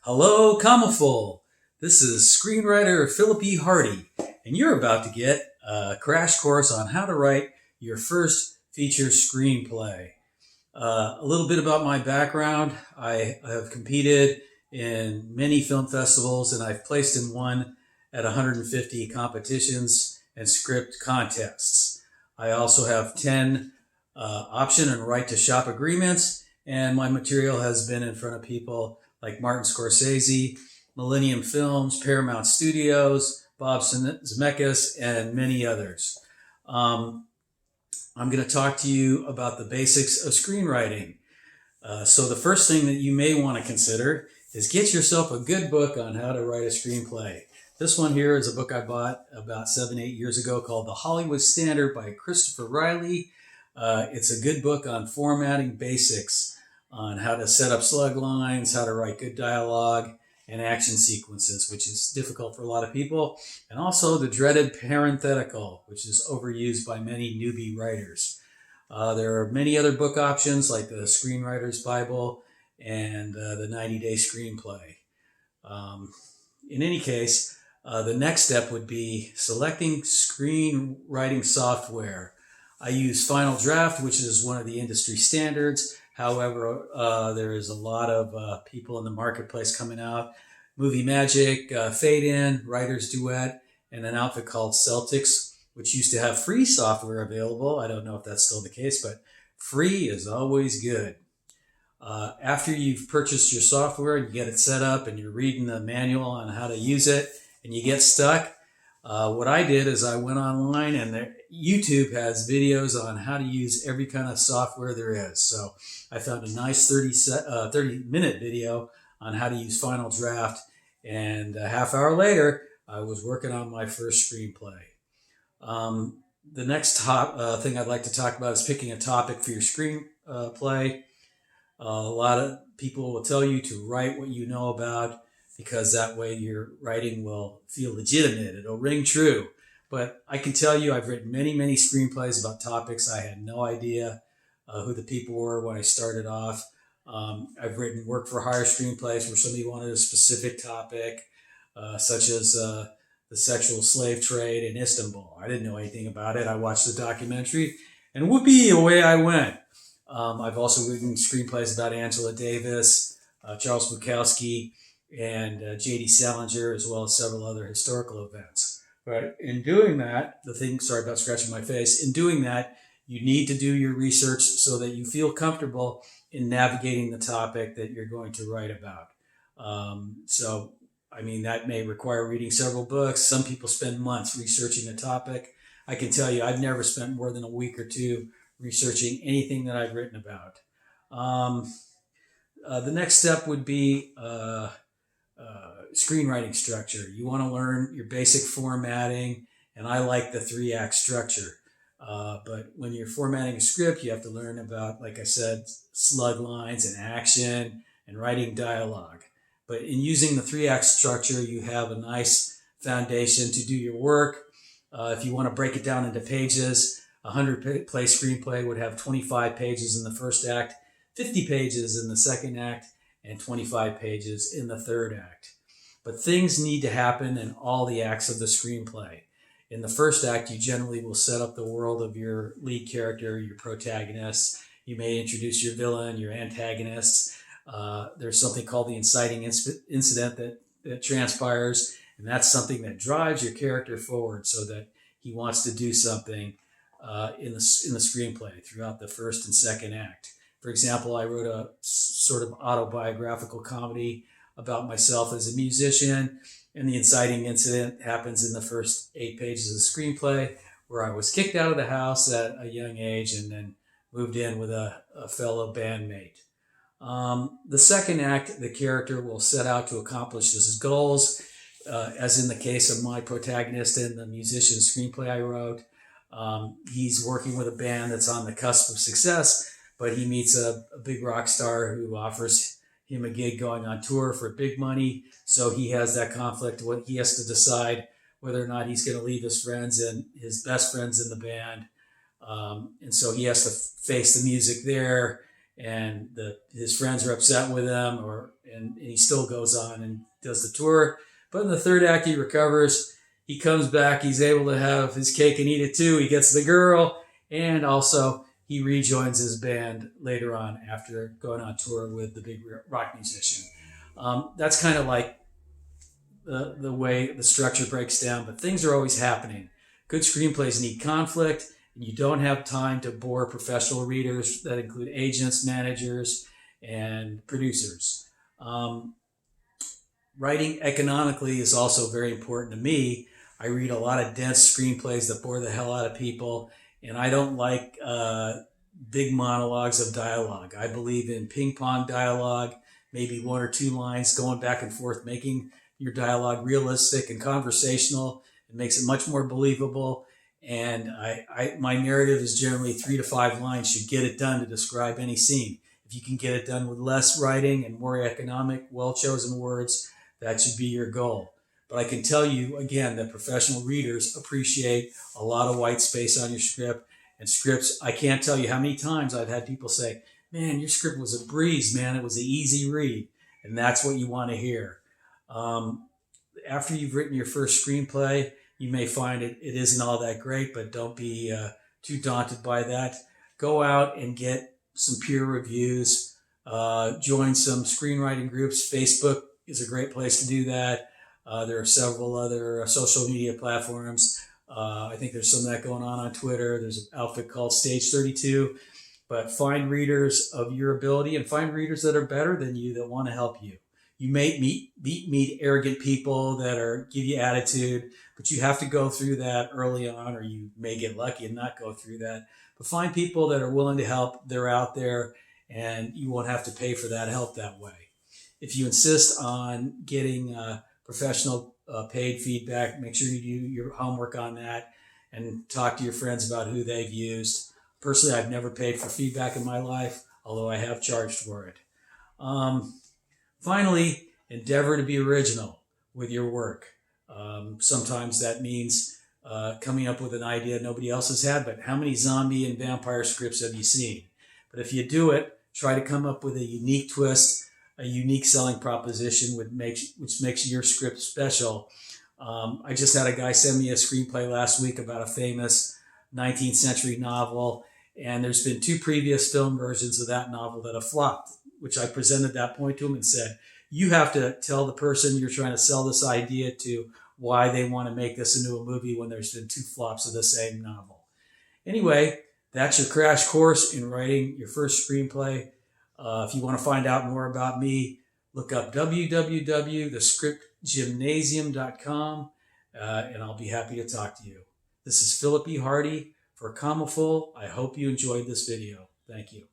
Hello, Commaful. This is Screenwriter Phillip E Hardy, and you're about to get a crash course on how to write your first feature screenplay. A little bit about my background. I have competed in many film festivals, and I've placed in one at 150 competitions and script contests. I also have 10 option and right to shop agreements, and my material has been in front of people like Martin Scorsese, Millennium Films, Paramount Studios, Bob Zemeckis, and many others. I'm going to talk to you about the basics of screenwriting. So the first thing that you may want to consider is get yourself a good book on how to write a screenplay. This one here is a book I bought about 7-8 years ago called The Hollywood Standard by Christopher Riley. It's a good book on formatting basics, on how to set up slug lines, how to write good dialogue and action sequences, which is difficult for a lot of people, and also the dreaded parenthetical, which is overused by many newbie writers. There are many other book options like the Screenwriter's Bible and the 90-Day Screenplay. In any case, the next step would be selecting screenwriting software. I use Final Draft, which is one of the industry standards. However, there is a lot of people in the marketplace coming out. Movie Magic, Fade In, Writer's Duet, and an outfit called Celtics, which used to have free software available. I don't know if that's still the case, but free is always good. After you've purchased your software, you get it set up, and you're reading the manual on how to use it, and you get stuck. What I did is I went online, and YouTube has videos on how to use every kind of software there is. So I found a nice 30-minute video on how to use Final Draft, and a half hour later, I was working on my first screenplay. The next thing I'd like to talk about is picking a topic for your screenplay. A lot of people will tell you to write what you know about, because that way your writing will feel legitimate. It'll ring true. But I can tell you I've written many, many screenplays about topics I had no idea who the people were when I started off. I've written work for hire screenplays where somebody wanted a specific topic, such as the sexual slave trade in Istanbul. I didn't know anything about it. I watched the documentary, and whoopee, away I went. I've also written screenplays about Angela Davis, Charles Bukowski, and J.D. Salinger, as well as several other historical events. But in doing that, sorry about scratching my face, in doing that, you need to do your research so that you feel comfortable in navigating the topic that you're going to write about. That may require reading several books. Some people spend months researching a topic. I can tell you I've never spent more than a week or two researching anything that I've written about. The next step would be screenwriting structure. You want to learn your basic formatting, and I like the 3-act structure. But when you're formatting a script, you have to learn about, like I said, slug lines and action and writing dialogue. But in using the 3-act structure, you have a nice foundation to do your work. If you want to break it down into pages, a 100-play screenplay would have 25 pages in the first act, 50 pages in the second act, and 25 pages in the third act. But things need to happen in all the acts of the screenplay. In the first act, you generally will set up the world of your lead character, your protagonist. You may introduce your villain, your antagonists. There's something called the Inciting Incident that transpires, and that's something that drives your character forward so that he wants to do something in the screenplay throughout the first and second act. For example, I wrote a sort of autobiographical comedy about myself as a musician, and the inciting incident happens in the first 8 pages of the screenplay, where I was kicked out of the house at a young age and then moved in with a fellow bandmate. The second act, the character will set out to accomplish his goals, as in the case of my protagonist in the musician screenplay I wrote. He's working with a band that's on the cusp of success, but he meets a big rock star who offers him a gig going on tour for big money. So he has that conflict. He has to decide whether or not he's going to leave his friends and his best friends in the band. And so he has to face the music there, and his friends are upset with him, and he still goes on and does the tour. But in the third act, he recovers. He comes back. He's able to have his cake and eat it too. He gets the girl, and also he rejoins his band later on after going on tour with the big rock musician. That's kind of like the way the structure breaks down, but things are always happening. Good screenplays need conflict, and you don't have time to bore professional readers that include agents, managers, and producers. Writing economically is also very important to me. I read a lot of dense screenplays that bore the hell out of people, and I don't like big monologues of dialogue. I believe in ping pong dialogue, maybe one or two lines going back and forth, making your dialogue realistic and conversational. It makes it much more believable. And my narrative is generally 3 to 5 lines should get it done to describe any scene. If you can get it done with less writing and more economic, well-chosen words, that should be your goal. But I can tell you, again, that professional readers appreciate a lot of white space on your script. And scripts, I can't tell you how many times I've had people say, man, your script was a breeze, man. It was an easy read. And that's what you want to hear. After you've written your first screenplay, you may find it isn't all that great, but don't be too daunted by that. Go out and get some peer reviews. Join some screenwriting groups. Facebook is a great place to do that. There are several other social media platforms. I think there's some of that going on Twitter. There's an outfit called Stage 32. But find readers of your ability and find readers that are better than you that want to help you. You may meet arrogant people that give you attitude, but you have to go through that early on, or you may get lucky and not go through that. But find people that are willing to help. They're out there, and you won't have to pay for that help that way. If you insist on getting professional paid feedback, make sure you do your homework on that and talk to your friends about who they've used. Personally, I've never paid for feedback in my life, although I have charged for it. Finally, endeavor to be original with your work. Sometimes that means coming up with an idea nobody else has had, but how many zombie and vampire scripts have you seen? But if you do it, try to come up with a unique twist, a unique selling proposition which makes your script special. I just had a guy send me a screenplay last week about a famous 19th century novel, and there's been 2 previous film versions of that novel that have flopped, which I presented that point to him and said, you have to tell the person you're trying to sell this idea to why they want to make this into a movie when there's been 2 flops of the same novel. Anyway, that's your crash course in writing your first screenplay. If you want to find out more about me, look up www.thescriptgymnasium.com, and I'll be happy to talk to you. This is Phillip E Hardy for Commaful. I hope you enjoyed this video. Thank you.